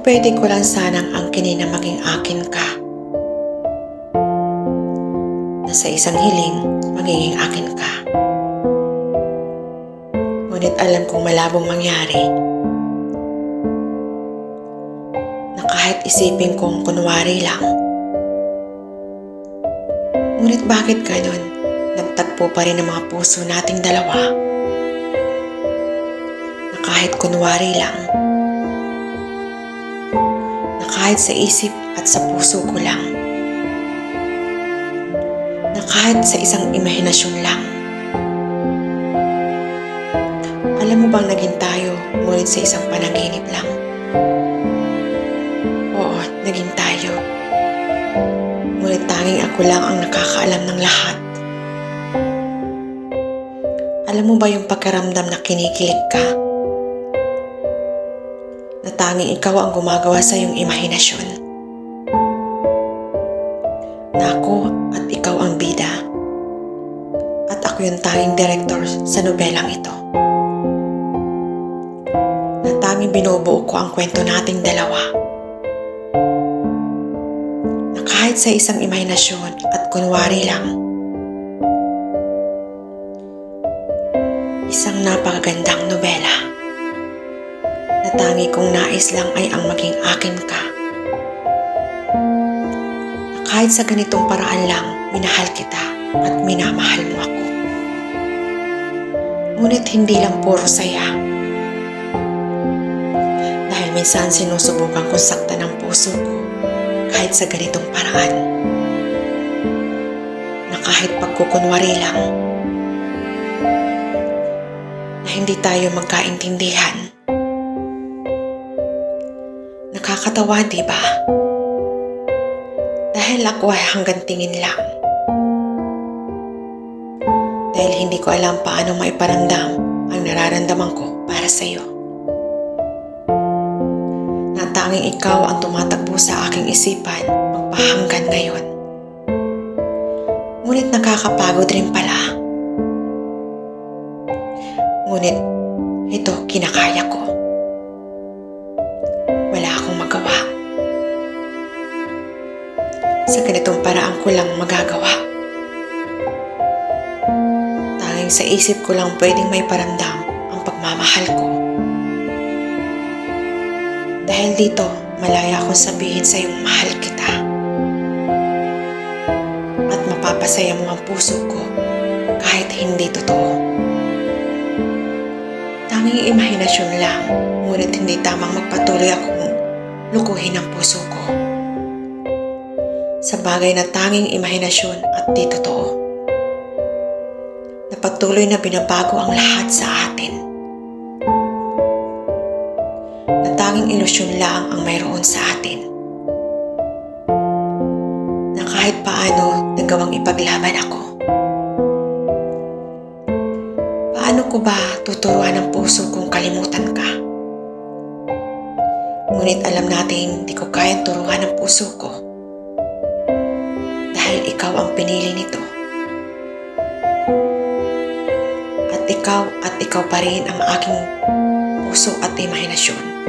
pwede ko lang sanang angkinin na maging akin ka. Na sa isang hiling, magiging akin ka. Ngunit alam kong malabong mangyari. Na kahit isipin kong kunwari lang. Ngunit bakit ganon? Nagtagpo pa rin ang mga puso nating dalawa. Na kahit kunwari lang. Na kahit sa isip at sa puso ko lang. Na kahit sa isang imahinasyon lang. Alam mo bang naging tayo ngunit sa isang panaginip lang? Oo, naging tayo. Ngunit tanging ako lang ang nakakaalam ng lahat. Alam mo ba yung pakiramdam na kinikilig ka? Na tanging ikaw ang gumagawa sa iyong imahinasyon. Na ako at ikaw ang bida. At ako yung tanging director sa nobelang ito. Na tanging binubuo ko ang kwento nating dalawa. Na kahit sa isang imahinasyon at kunwari lang. Isang napakagandang nobela. Na tangi kong nais lang ay ang maging akin ka. Na kahit sa ganitong paraan lang, minahal kita at minamahal mo ako. Ngunit hindi lang puro saya. Dahil minsan sinusubukan kong saktan ang puso ko kahit sa ganitong paraan. Na kahit pagkukunwari lang, na hindi tayo magkaintindihan. Nakakatawa, di ba? Dahil ako ay hanggang tingin lang. Dahil hindi ko alam paano maiparamdam ang nararamdaman ko para sa iyo. Na tanging ikaw ang tumatakbo sa aking isipan magpahanggan ngayon. Ngunit nakakapagod rin pala. Ngunit ito kinakaya ko. Wala akong magawa. Sa ganitong paraan ko lang magagawa. Tanging sa isip ko lang pwedeng may paramdam ang pagmamahal ko. Dahil dito, malaya akong sabihin sa iyong mahal kita. At mapapasaya mo ang puso ko kahit hindi totoo. Tanging imahinasyon lang, ngunit hindi tamang magpatuloy akong lukuhin ang puso ko. Sa bagay na tanging imahinasyon at di totoo. Na patuloy na binabago ang lahat sa atin. Na tanging ilusyon lang ang mayroon sa atin. Na kahit paano nagawang ipaglaban ako. Paano ko ba tuturuan ang puso kung kalimutan ka? Ngunit alam natin di ko kayang turuan ang puso ko. Dahil ikaw ang pinili nito. At ikaw pa rin ang aking puso at imahinasyon.